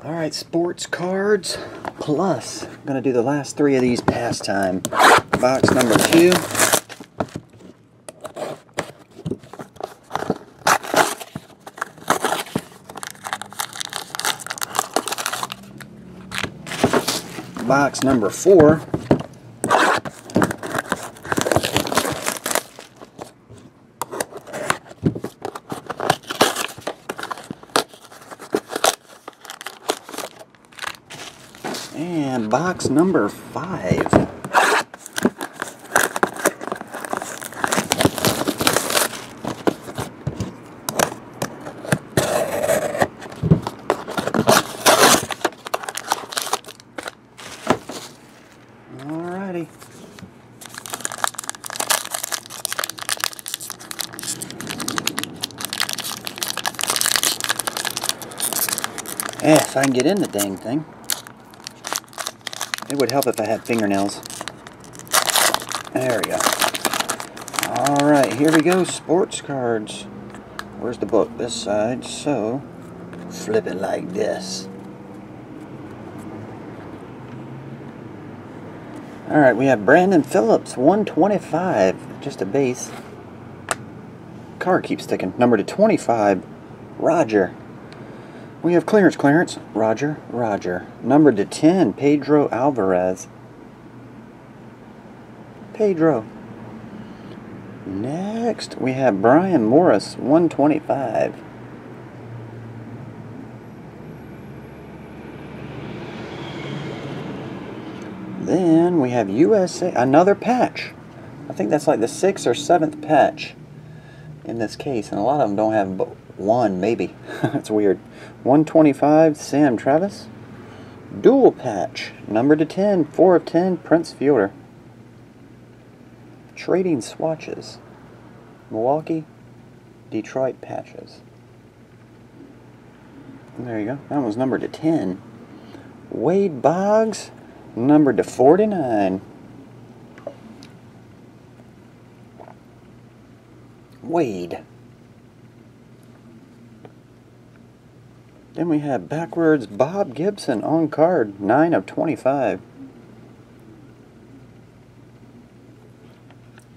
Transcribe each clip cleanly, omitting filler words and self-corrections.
Alright, Sports Cards Plus. I'm going to do the last three of these Pastime. Box number 2. Box number 4. And box number 5. Alrighty. If I can get in the dang thing. It would help if I had fingernails. There we go. Alright, here we go. Sports cards. Where's the book? This side. So, flip it like this. Alright, we have Brandon Phillips, 125. Just a base. Card keeps sticking. Number to 25. Roger. We have clearance, Roger. Number to 10, Pedro Alvarez. Pedro. Next, we have Brian Morris, 125. Then we have USA, another patch. I think that's like the 6th or 7th patch in this case, and a lot of them don't have but one, maybe. That's weird. 125, Sam Travis. Dual patch, number to 10, 4 of 10, Prince Fielder. Trading swatches, Milwaukee, Detroit patches. And there you go. That one's numbered to 10. Wade Boggs, numbered to 49. Wade. Then we have backwards Bob Gibson on card, 9 of 25.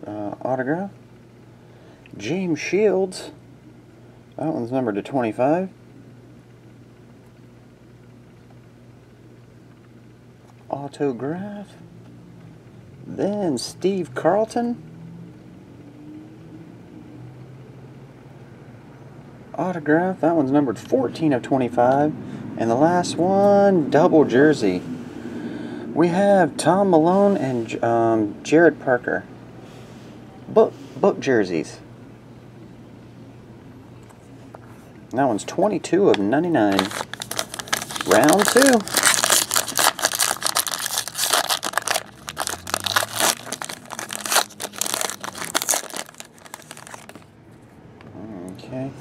Autograph. James Shields. That one's numbered to 25. Autograph. Then Steve Carlton. Autograph. That one's numbered 14 of 25. And the last one, double jersey. We have Tom Malone and Jared Parker. Book jerseys. And that one's 22 of 99. Round 2. Okay.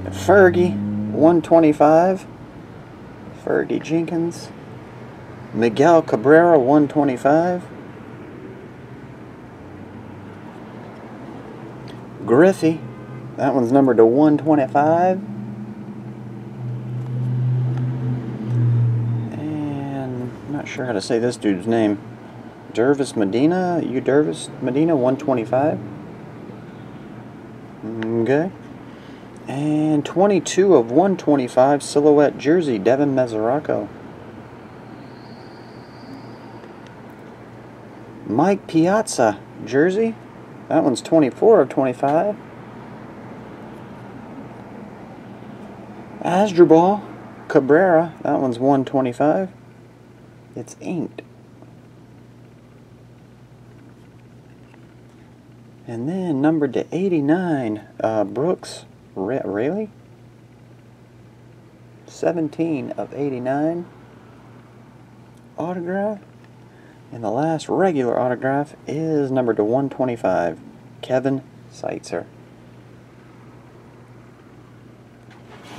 Fergie, 125. Fergie Jenkins. Miguel Cabrera, 125. Griffey, that one's numbered to 125. And I'm not sure how to say this dude's name. Dervis Medina, Medina, 125. Okay. And 22 of 125 silhouette jersey, Devin Mesoraco. Mike Piazza jersey. That one's 24 of 25. Asdrubal Cabrera. That one's 125. It's inked. And then numbered to 89, Brooks Raley. 17 of 89. Autograph. And the last regular autograph is numbered to 125, Kevin Seitzer.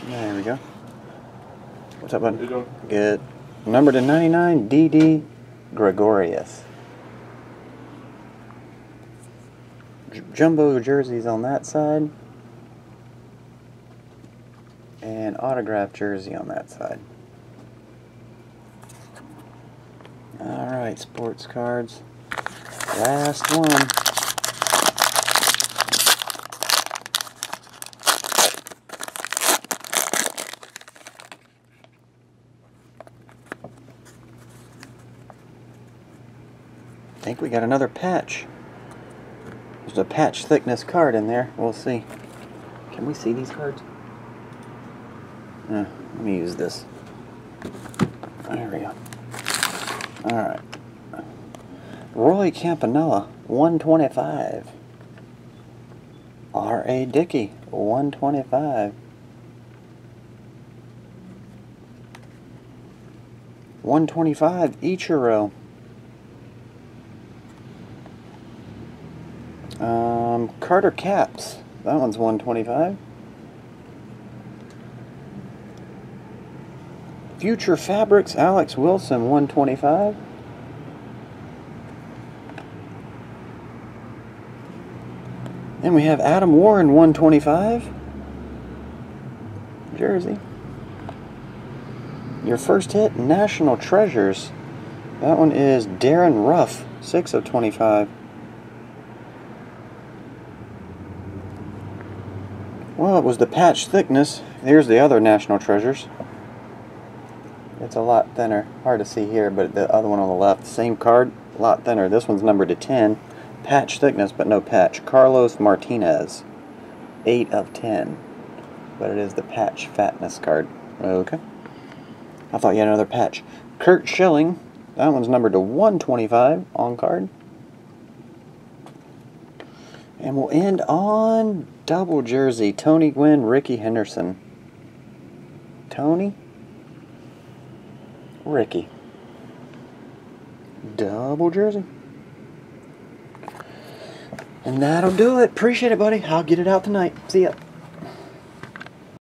There we go. What's up, bud? How you doing? Good. Numbered to 99, D.D. Gregorius. jumbo jerseys on that side. And autographed jersey on that side. Alright, sports cards. Last one. I think we got another patch. There's a patch thickness card in there. We'll see. Can we see these cards? Let me use this. There we go. Alright. Roy Campanella, 125. R.A. Dickey, 125. 125, Ichiro. Carter Caps. That one's 125. Future Fabrics, Alex Wilson, 125. Then we have Adam Warren, 125. Jersey. Your first hit, National Treasures. That one is Darren Ruff, 6 of 25. Well, it was the patch thickness. Here's the other National Treasures. It's a lot thinner. Hard to see here, but the other one on the left, same card, a lot thinner. This one's numbered to 10. Patch thickness, but no patch. Carlos Martinez, 8 of 10. But it is the patch fatness card. Okay. I thought you had another patch. Kurt Schilling, that one's numbered to 125 on card. And we'll end on double jersey. Tony Gwynn, Ricky Henderson. Tony, Ricky. Double jersey. And that'll do it. Appreciate it, buddy. I'll get it out tonight. See ya.